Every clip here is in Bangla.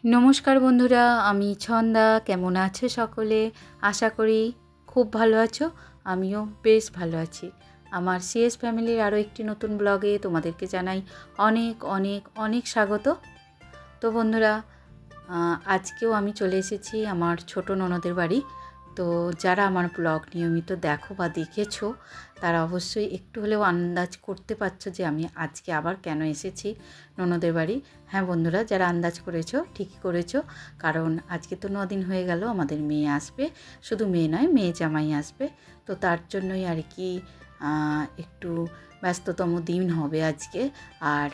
नमस्कार बंधुरा आमी छंदा केमन आछो सकले आशा करी खूब भालो आछो आमिओ बेश भालो आछि। आमार सीएस फैमिलिर आरो एकटी नतून ब्लगे तोमादेरके जानाई अनेक अनेक अनेक स्वागत। तो बंधुरा आजकेও आमी चले एसेछि आमार छोटो ननदेर बाड़ी। तो যারা আমার ব্লগ নিয়মিত দেখো বা দেখেছো তারা অবশ্যই একটু হলেও আন্দাজ করতে পারছো যে আমি আজকে আবার কেন এসেছি ননদের বাড়ি। হ্যাঁ বন্ধুরা, যারা আন্দাজ করেছো ঠিকই করেছো, কারণ আজকে তো 9 দিন হয়ে গেল আমাদের মেয়ে আসবে, শুধু মেয়ে নয় মেয়ে জামাই আসবে। তো তার জন্যই আর কি একটু ব্যস্ততম দিন হবে আজকে। আর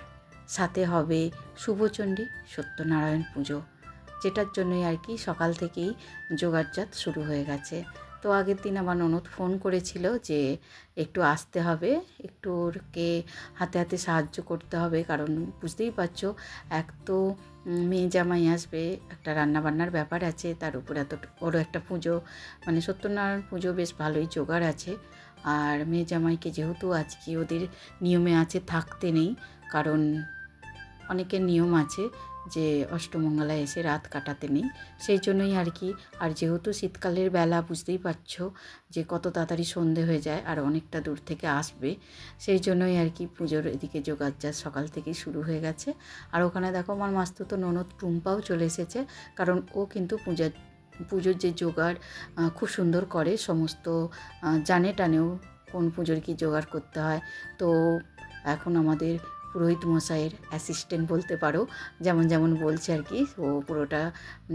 সাথে হবে শুভচণ্ডী সত্যনারায়ণ পুজো, যেটার জন্যই আর কি সকাল থেকেই জোগাড়জাত শুরু হয়ে গেছে। তো আগের দিন আমার ননদ ফোন করেছিল যে একটু আসতে হবে, একটু ওরকে হাতে হাতে সাহায্য করতে হবে, কারণ বুঝতেই পারছো এক তো মেয়ে জামাই আসবে, একটা রান্নাবান্নার ব্যাপার আছে, তার উপর এত বড় একটা পুজো, মানে সত্যনারায়ণ পুজো বেশ ভালোই জোগাড় আছে। আর মেয়ে জামাইকে যেহেতু আজকে ওদের নিয়মে আছে থাকতে নেই, কারণ অনেকের নিয়ম আছে যে অষ্টমঙ্গলায় এসে রাত কাটাতে নেই, সেই জন্যই আর কি। আর যেহেতু শীতকালের বেলা বুঝতেই পারছো যে কত তাড়াতাড়ি সন্ধে হয়ে যায় আর অনেকটা দূর থেকে আসবে, সেই জন্যই আর কি পুজোর এদিকে জোগাড়জাত সকাল থেকেই শুরু হয়ে গেছে। আর ওখানে দেখো আমার মাস্তুতো ননদ টুম্পাও চলে এসেছে, কারণ ও কিন্তু পুজোর যে জোগাড় খুব সুন্দর করে, সমস্ত জানে টানেও কোন পুজোর কী জোগাড় করতে হয়। তো এখন আমাদের পুরোহিত মশাইয়ের অ্যাসিস্ট্যান্ট বলতে পারো, যেমন যেমন বলছে আর কি, ও পুরোটা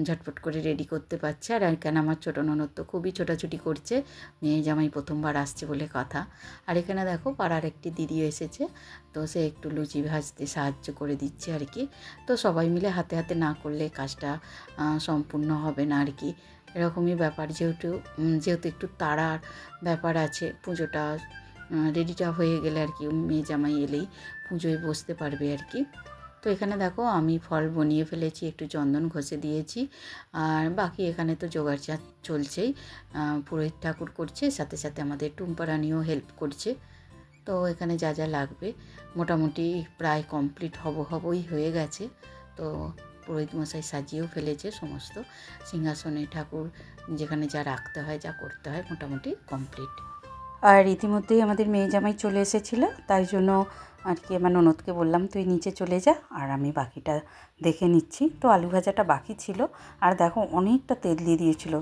ঝটপট করে রেডি করতে পারছে। আর এখানে আমার ছোটো ননদ তো খুবই ছোটাছুটি করছে, মেয়ে জামাই প্রথমবার আসছে বলে কথা। আর এখানে দেখো পাড়ার একটি দিদিও এসেছে, তো সে একটু লুচি ভাজতে সাহায্য করে দিচ্ছে আর কি। তো সবাই মিলে হাতে হাতে না করলে কাজটা সম্পূর্ণ হবে না আর কি, এরকমই ব্যাপার। যেহেতু একটু তাড়ার ব্যাপার আছে, পুজোটা রেডিটা হয়ে গেলে আর কি মেয়ে জামাই এলেই পুজোয় বসতে পারবে আর কি। তো এখানে দেখো আমি ফল বনিয়ে ফেলেছি, একটু চন্দন ঘষে দিয়েছি, আর বাকি এখানে তো জোগাড়জাত চলছেই, পুরোহিত ঠাকুর করছে, সাথে সাথে আমাদের টুম্পা রানীও হেল্প করছে। তো এখানে যা যা লাগবে মোটামুটি প্রায় কমপ্লিট হবই হয়ে গেছে। তো পুরোহিত মশাই সাজিয়েও ফেলেছে সমস্ত সিংহাসনে, ঠাকুর যেখানে যা রাখতে হয় যা করতে হয় মোটামুটি কমপ্লিট। আর ইতিমধ্যেই আমাদের মেয়ে জামাই চলে এসেছিলো, তাই জন্য আর কি আমার ননদকে বললাম তুই নিচে চলে যা আর আমি বাকিটা দেখে নিচ্ছি। তো আলু ভাজাটা বাকি ছিল, আর দেখো অনেকটা তেল দিয়ে দিয়েছিল,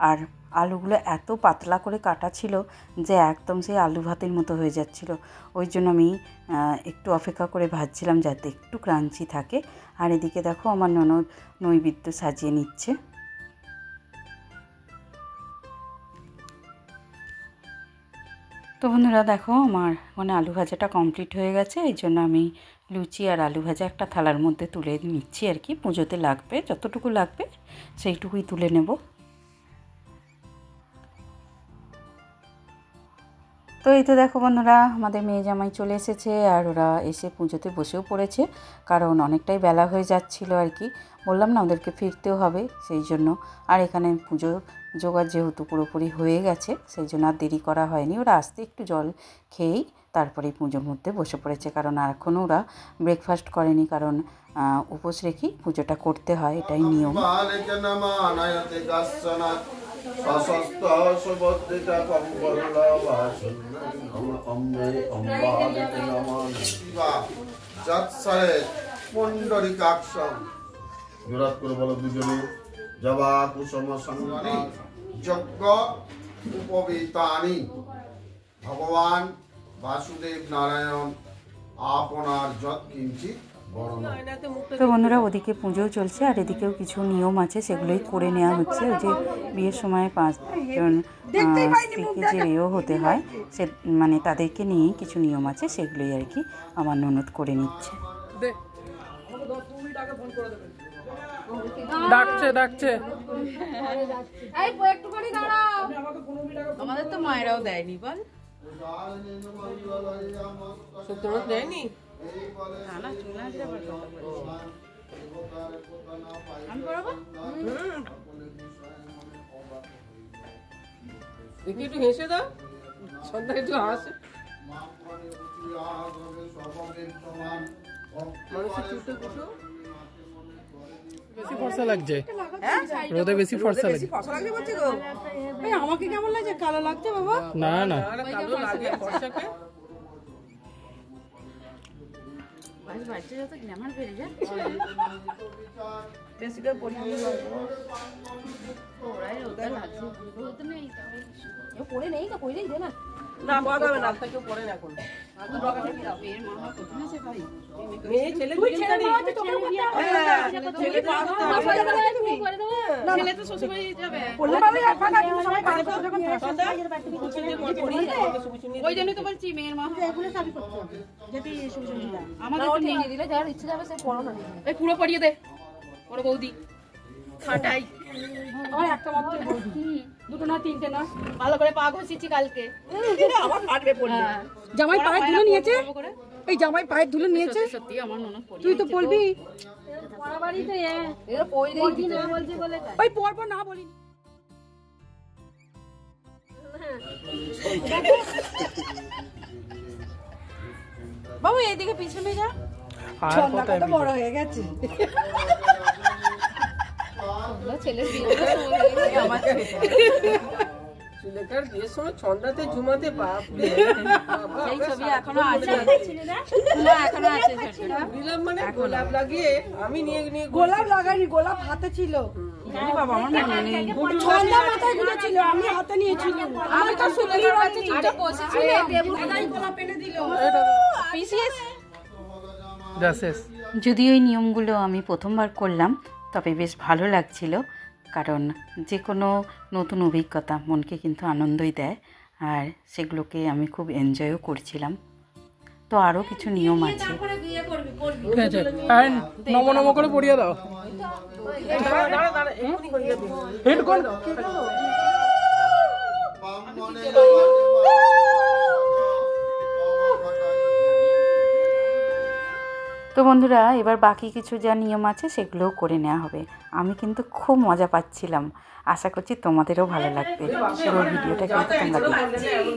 আর আলুগুলো এত পাতলা করে কাটা ছিল যে একদম সেই আলু ভাতের মতো হয়ে যাচ্ছিল। ওই জন্য আমি একটু অপেক্ষা করে ভাজছিলাম যাতে একটু ক্রাঞ্চি থাকে। আর এদিকে দেখো আমার ননদ নৈবেদ্য সাজিয়ে নিচ্ছে। তো বন্ধুরা দেখো আমার মানে আলু ভাজাটা কমপ্লিট হয়ে গেছে, এই জন্য আমি লুচি আর আলু ভাজা একটা থালার মধ্যে তুলে নিচ্ছি আর কি। পুজোতে লাগবে যতটুকু লাগবে সেইটুকুই তুলে নেব। তো এই তো দেখো বন্ধুরা আমাদের মেয়ে জামাই চলে এসেছে, আর ওরা এসে পুজোতে বসেও পড়েছে, কারণ অনেকটাই বেলা হয়ে যাচ্ছিল আর কি। বললাম না ওদেরকে ফিরতেও হবে, সেই জন্য। আর এখানে পুজো জোগাড় যেহেতু পুরোপুরি হয়ে গেছে, সেই জন্য আর দেরি করা হয়নি। ওরা আসতে একটু জল খেয়েই তারপরেই পুজোর মধ্যে বসে পড়েছে, কারণ আর এখনও ওরা ব্রেকফাস্ট করেনি, কারণ উপোস রেখেই পুজোটা করতে হয়, এটাই নিয়ম। জোরাত করে বলো দুজনে, জবা কুসুম সঙ্গানি যজ্ঞ উপবিতানি ভগবান বাসুদেব নারায়ণ আপনার যৎ কিঞ্চিত। তো বন্ধুরা ওদিকে পুজোও চলছে, আর এদিকেও কিছু নিয়ম আছে সেগুলোই করে নেওয়া হচ্ছে। ওই যে বিয়ের সময় 5জন স্ত্রীকে যে এও হতে হয়, সে মানে তাদেরকে নিয়েই কিছু নিয়ম আছে, সেগুলোই আর কি আমার ননদ করে নিচ্ছে। ডাকছে আমাদের তো মায়েরাও দেয়নি, বল সত্যি দেয়নি। দেখি একটু হেসে দাও, সন্ধ্যা একটু হাসে। মানুষের চুটো কুটো বেশি ফর্সা লাগছে, রোদে বেশি ফর্সা লাগছে। ফসল লাগছে বলছি গো ভাই, আমাকে কেমন লাগছে? কালো লাগছে বাবা? না না কালো লাগে ফর্সাকে। বেশি করে পড়ি পড়ে নেই তো, পড়েই দে না। না পড়া যাবে না, কেউ পড়ে না এখন। মেয়ে ছেলে ওই জন্যই তো বলছি মেয়ের মা আমাদের দিলে যার ইচ্ছে যাবে সে পড়ানো এই পুরো পড়িয়ে দে বড় বৌদি খাটাই আমার একটা মাত্র বৌদি, দুটো না তিনটে না, ভালো করে পা ঘষিয়েছি কালকে। আমার ফাটবে পড়লে। জামাই পায়ে ধুলে নিয়েছে, এই জামাই পায়ে ধুলে নিয়েছে। সত্যি আমার ননদ পড়ি, তুই তো বলবি বাড়িতে এরা পড়ি না বলছে বলে ওই পড়বো না বলিনি। বাবু এইদিকে পিছনে যা, ছন্দা কত বড় হয়ে গেছে। ছেলে ছেলেটার বিয়ের সময় ছন্দাতে ঝুমাতে সেই ছবি এখনো আছে, না এখনো আছে দিলাম, মানে গোলাপ লাগিয়ে আমি নিয়ে গোলাপ লাগাইনি, গোলাপ হাতে ছিল। বাবা আমার মনে নেই, ছন্দা মাথায় গুলেছিল, আমি হাতে নিয়েছিলাম। আমার তো সুতলি আছে, আরে বসেছিল গোলাপ এনে দিল পিসিএস। যদিও এই নিয়মগুলো আমি প্রথমবার করলাম, তবে বেশ ভালো লাগছিল, কারণ যে কোনো নতুন অভিজ্ঞতা মনকে কিন্তু আনন্দই দেয়, আর সেগুলোকে আমি খুব এনজয়ও করছিলাম। তো আরও কিছু নিয়ম আছে। ঠিক আছে, নম নম করে পড়িয়ে দাও। হেডফোন তো বন্ধুরা, এবার বাকি কিছু যা নিয়ম আছে সেগুলোও করে নেওয়া হবে। আমি কিন্তু খুব মজা পাচ্ছিলাম, আশা করছি তোমাদেরও ভালো লাগবে। পুরো ভিডিওটা কিন্তু তোমরা দেখবে।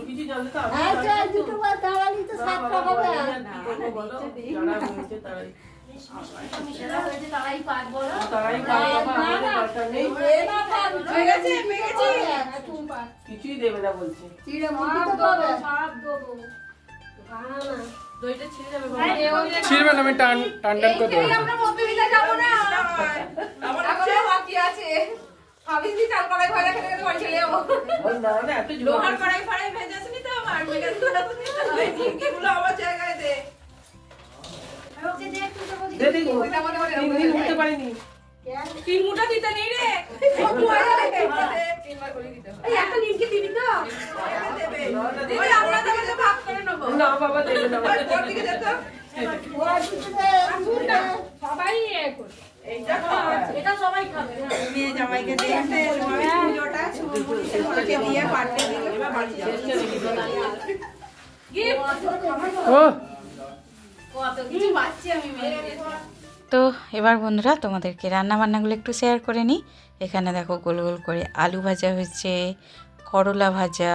কিছুই দেবে না বলছে। ছিড়বেন, আমি টান টান টান করে দেবো। তিন মুঠা দিতে নেই রে, একটা নিমকে দিবি তো আমরা তাহলে ভাগ করে নেবো। না বাবা দেবে না, সবাই এটা সবাই খাবে। মেয়ে জামাইকে দেখতে পুজোটা ছুটিকে দিয়ে পাঠিয়ে দিল। কত কিছু বাচ্চা আমি মেয়ে। তো এবার বন্ধুরা তোমাদেরকে রান্নাবান্নাগুলো একটু শেয়ার করে নিই। এখানে দেখো গোল গোল করে আলু ভাজা হয়েছে, করলা ভাজা,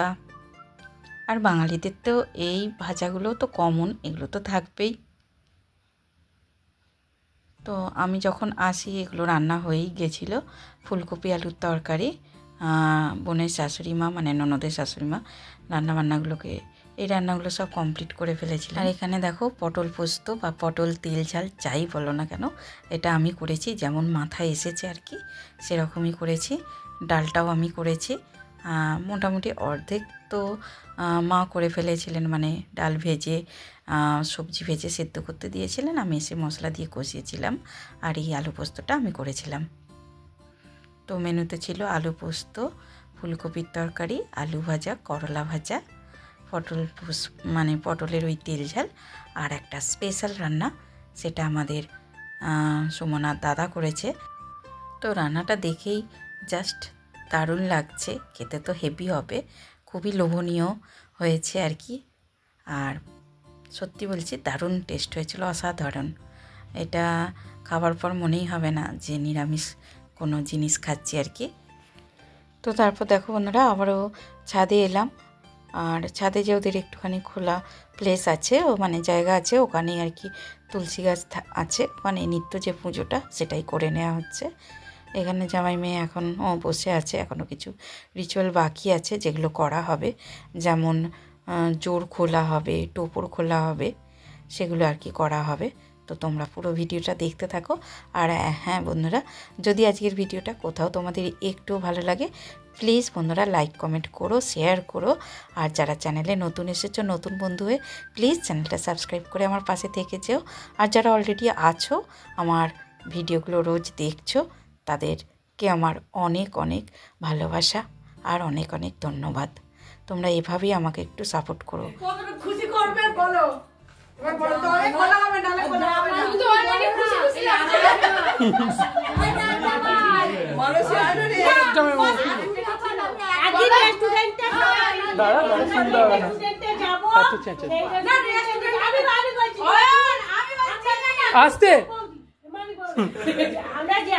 আর বাঙালিদের তো এই ভাজাগুলো তো কমন, এগুলো তো থাকবেই। তো আমি যখন আসি এগুলো রান্না হয়েই গেছিলো। ফুলকপি আলুর তরকারি, বোনের শাশুড়ি মা মানে ননদের শাশুড়ি মা এই রান্নাগুলো সব কমপ্লিট করে ফেলেছিলাম। আর এখানে দেখো পটল পোস্ত বা পটল তেল ঝাল যাই বলো না কেন, এটা আমি করেছি, যেমন মাথায় এসেছে আর কি সেরকমই করেছি। ডালটাও আমি করেছি, মোটামুটি অর্ধেক তো মা করে ফেলেছিলেন, মানে ডাল ভেজে সবজি ভেজে সেদ্ধ করতে দিয়েছিলেন, আমি এসে মশলা দিয়ে কষিয়েছিলাম, আর এই আলু পোস্তটা আমি করেছিলাম। তো মেনুতে ছিল আলু পোস্ত, ফুলকপির তরকারি, আলু ভাজা, করলা ভাজা, পটলের ওই তেল ঝাল, আর একটা স্পেশাল রান্না, সেটা আমাদের সুমনার দাদা করেছে। তো রান্নাটা দেখেই জাস্ট দারুণ লাগছে, খেতে তো হেভি হবে, খুবই লোভনীয় হয়েছে আর কি। আর সত্যি বলছি দারুণ টেস্ট হয়েছিল, অসাধারণ। এটা খাবার পর মনেই হবে না যে নিরামিষ কোনো জিনিস খাচ্ছি আর কি। তো তারপর দেখো বন্ধুরা, আবারও ছাদে এলাম, আর ছাদে যে ওদের একটুখানি খোলা প্লেস আছে, ও মানে জায়গা আছে, ওখানেই আর কি তুলসী গাছ আছে, মানে নিত্য যে পুজোটা সেটাই করে নেওয়া হচ্ছে। এখানে জামাই মেয়ে এখনও বসে আছে, এখনও কিছু রিচুয়াল বাকি আছে যেগুলো করা হবে, যেমন জোর খোলা হবে, টোপর খোলা হবে, সেগুলো আর কি করা হবে। তো তোমরা পুরো ভিডিওটা দেখতে থাকো। আর হ্যাঁ বন্ধুরা, যদি আজকের ভিডিওটা কোথাও তোমাদের একটু ভালো লাগে, প্লিজ বন্ধুরা লাইক কমেন্ট করো, শেয়ার করো। আর যারা চ্যানেলে নতুন এসেছো, নতুন বন্ধু হয়ে, প্লিজ চ্যানেলটা সাবস্ক্রাইব করে আমার পাশে থেকে যেও। আর যারা অলরেডি আছো, আমার ভিডিওগুলো রোজ দেখছো, তাদেরকে আমার অনেক অনেক ভালোবাসা আর অনেক অনেক ধন্যবাদ। তোমরা এভাবেই আমাকে একটু সাপোর্ট করো। খুশি করবে বলো, এবার বলো তো, বলা হবে না, বলা হবে না। তুমি তো অলরেডি খুশি খুশি লাগছে। বলো শানু রে, একদিন রেস্টুরেন্টে দাঁড়া শুনতে হবে না। রেস্টুরেন্টে যাব। আচ্ছা আচ্ছা না রেস্টুরেন্ট আমি বলছি, আমি বলছি না। আস্তে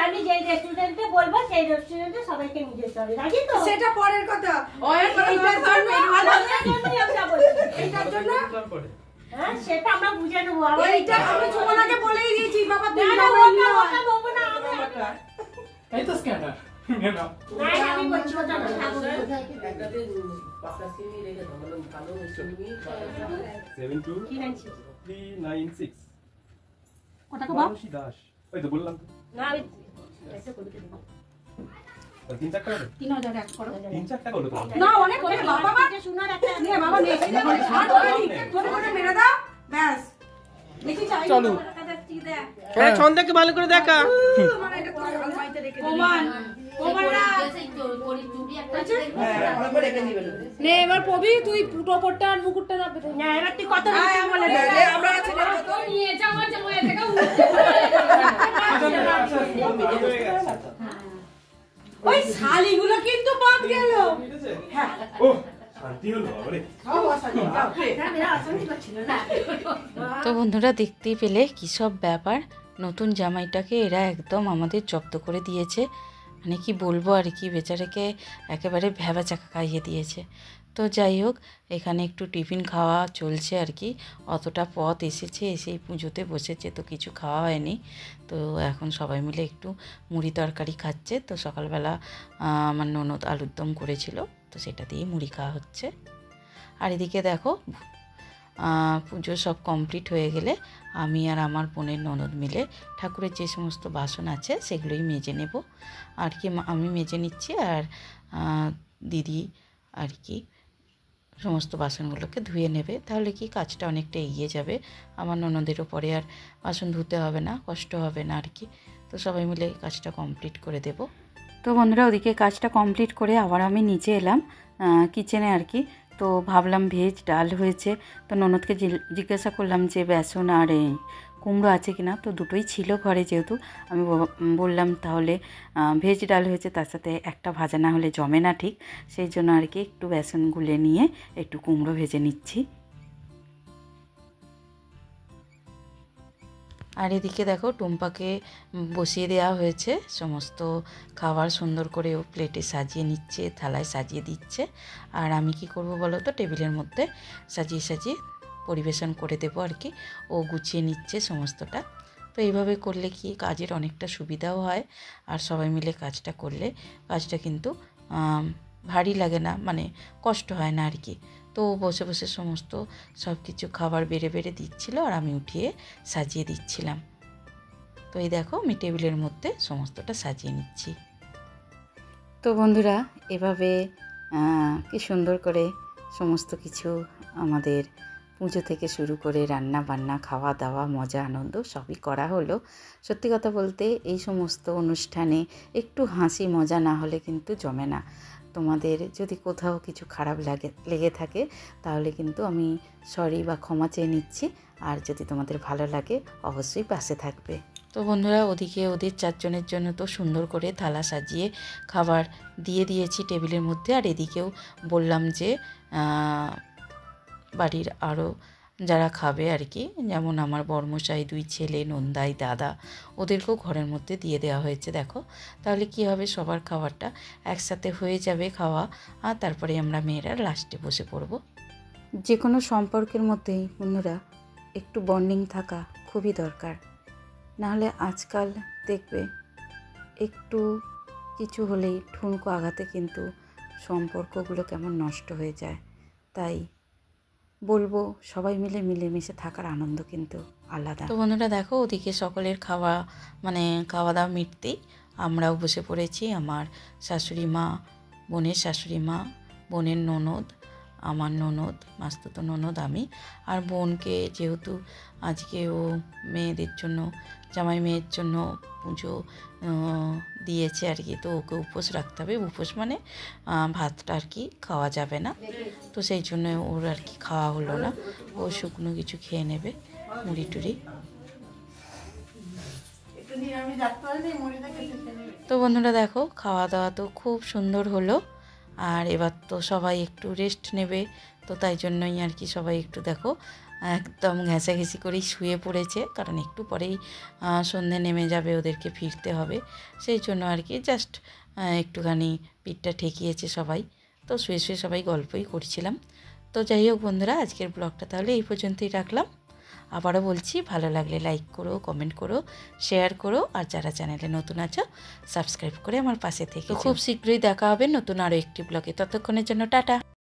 আমি যে রেস্টুরেন্টে বলবো সেই রেস্টুরেন্টে সবাইকে নিয়ে যেতে হবে, রাজি তো? সেটা পরের কথা। এইটার জন্য হ্যাঁ, সেটা আমরা বুঝে নেবো। এইটা আমি যমুনাকে বলেই দিয়েছি, বাবা তুই বলবো না আমি। এই তো স্ক্যানার না, আমি বলছি ওটা না। 72396 ওটাকে বল। মানসী দাস, ওই তো বললাম তো। না আমি একটা করে দেব। 3-4 টাকা 3000 এক করো। 3-4 টাকা হলো তো। না অনেক করে বাবা এটা শোনার একটা নে বাবা নে, এই করে ছাড় করে নি, ছোট করে মেরে দাও, ব্যাস। দেখি চাই চলো। টাকা দেখছি দেখ। হ্যাঁ ছন্দাকে ভালো করে দেখা। মানে এটা তো আলমারিতে রেখে দিই। ওমান ওমানরা নে এবার পবি, তুই টোপরটা আর মুকুটটা না পেতে। না এবার তুই কত বলে দে, আমরা আছে না কত। নিয়ে যাও আমার জামাই থেকে ওই শালিগুলো কিন্তু বাদ গেল। হ্যাঁ ও শান্তি হলো বাবারে। খাও শালি, বাপরে। তো বন্ধুরা দেখতেই পেলে কী সব ব্যাপার। নতুন জামাইটাকে এরা একদম আমাদের জব্দ করে দিয়েছে, মানে কি বলবো আর কি, বেচারাকে একেবারে ভ্যাবা চাকা খাইয়ে দিয়েছে। তো যাই হোক, এখানে একটু টিফিন খাওয়া চলছে আর কি। অতটা পথ এসেছে, এসেই পুজোতে বসেছে, তো কিছু খাওয়া হয়নি। তো এখন সবাই মিলে একটু মুড়ি তরকারি খাচ্ছে। তো সকালবেলা আমার ননদ আলুর দম করেছিল, তো সেটা দিয়েই মুড়ি খাওয়া হচ্ছে। আর এদিকে দেখো, পুজো সব কমপ্লিট হয়ে গেলে আমি আর আমার বোনের ননদ মিলে ঠাকুরের যে সমস্ত বাসন আছে সেগুলোই মেজে নেব আর কি। আমি মেজে নিচ্ছি, আর দিদি আর কি সমস্ত বাসনগুলোকে ধুয়ে নেবে। তাহলে কি কাজটা অনেকটা এগিয়ে যাবে, আমার ননদেরও পরে আর বাসন ধুতে হবে না, কষ্ট হবে না আর কি। তো সবাই মিলে কাজটা কমপ্লিট করে দেব। তো বন্ধুরা, ওদিকে কাজটা কমপ্লিট করে আবার আমি নিচে এলাম কিচেনে আর কি। তো ভাবলাম ভেজ ডাল হয়েছে, তো ননদকে জিজ্ঞাসা করলাম যে বেসন আর কুমড়ো আছে কিনা। তো দুটোই ছিল ঘরে, যেহেতু আমি বললাম তাহলে ভেজ ডাল হয়েছে, তার সাথে একটা ভাজা না হলে জমে না ঠিক, সেই জন্য আর কি একটু বেসন গুলে নিয়ে একটু কুমড়ো ভেজে নিচ্ছি। আর এদিকে দেখো টুম্পাকে বসিয়ে দেওয়া হয়েছে, সমস্ত খাবার সুন্দর করে ও প্লেটে সাজিয়ে নিচ্ছে, থালায় সাজিয়ে দিচ্ছে। আর আমি কি করব বলো তো, টেবিলের মধ্যে সাজিয়ে সাজিয়ে পরিবেশন করে দেবো আর কি। ও গুছিয়ে নিচ্ছে সমস্তটা। তো এইভাবে করলে কি কাজের অনেকটা সুবিধাও হয়, আর সবাই মিলে কাজটা করলে কাজটা কিন্তু ভারী লাগে না, মানে কষ্ট হয় না আর কি। তো বসে বসে সমস্ত সব কিছু খাবার বেড়ে বেড়ে দিচ্ছিল, আর আমি উঠিয়ে সাজিয়ে দিচ্ছিলাম। তো এই দেখো আমি টেবিলের মধ্যে সমস্তটা সাজিয়ে নিচ্ছি। তো বন্ধুরা, এভাবে কি সুন্দর করে সমস্ত কিছু আমাদের পুজো থেকে শুরু করে রান্না বান্না, খাওয়া দাওয়া, মজা আনন্দ সবই করা হলো। সত্যি কথা বলতে এই সমস্ত অনুষ্ঠানে একটু হাসি মজা না হলে কিন্তু জমে না। তোমাদের যদি কোথাও কিছু খারাপ লেগে থাকে তাহলে কিন্তু আমি সরি বা ক্ষমা চেয়ে নিচ্ছি। আর যদি তোমাদের ভালো লাগে অবশ্যই পাশে থাকবে। তো বন্ধুরা, ওদিকে ওদের 4 জনের জন্য তো সুন্দর করে থালা সাজিয়ে খাবার দিয়ে দিয়েছি টেবিলের মধ্যে। আর এদিকেও বললাম যে বাড়ির আরও যারা খাবে আর কি, যেমন আমার বড়মশাই, 2 ছেলে, নন্দাই, দাদা, ওদেরকেও ঘরের মধ্যে দিয়ে দেওয়া হয়েছে। দেখো তাহলে কি হবে, সবার খাবারটা একসাথে হয়ে যাবে খাওয়া, আর তারপরে আমরা মেয়েরা লাস্টে বসে পড়ব। যে কোনো সম্পর্কের মধ্যেই বন্ধুরা একটু বন্ডিং থাকা খুব খুবই দরকার। নাহলে আজকাল দেখবে একটু কিছু হলেই ঠুনকো আঘাতে কিন্তু সম্পর্কগুলো কেমন নষ্ট হয়ে যায়। তাই বলবো সবাই মিলে মিলেমিশে থাকার আনন্দ কিন্তু আলাদা। তো বন্ধুরা দেখো, ওদিকে সকলের খাওয়া দাওয়া মিটতেই আমরাও বসে পড়েছি। আমার শাশুড়ি মা, বোনের শাশুড়ি মা, বোনের ননদ, আমার ননদ, মাস্তুতো ননদ, আমি আর বোনকে যেহেতু আজকে ও মেয়েদের জন্য, জামাই মেয়ের জন্য পুজো দিয়েছে আর কি, তো ওকে উপোস রাখতে হবে। উপোস মানে ভাতটা আর কি খাওয়া যাবে না, তো সেই জন্য ওর আর কি খাওয়া হলো না। ও শুকনো কিছু খেয়ে নেবে, মুড়ি টুড়ি। তো বন্ধুরা দেখো, খাওয়া দাওয়া তো খুব সুন্দর হলো। আর এবার তো সবাই একটু রেস্ট নেবে, তো তাই জন্যই আর কি সবাই একটু দেখো একদম ঘেঁষাঘেঁষি করেই শুয়ে পড়েছে, কারণ একটু পরেই সন্ধে নেমে যাবে, ওদেরকে ফিরতে হবে। সেই জন্য আর কি জাস্ট একটুখানি পিঠটা ঠেকিয়েছে সবাই, তো শুয়ে শুয়ে সবাই গল্পই করছিলাম। তো যাই হোক বন্ধুরা, আজকের ব্লগটা তাহলে এই পর্যন্তই রাখলাম। আবারও বলছি, ভালো লাগলে লাইক করো, কমেন্ট করো, শেয়ার করো, আর যারা চ্যানেলে নতুন আছো সাবস্ক্রাইব করে আমার পাশে থেকে। খুব শীঘ্রই দেখা হবে নতুন আরও একটি ব্লগে। ততক্ষণের জন্য টাটা।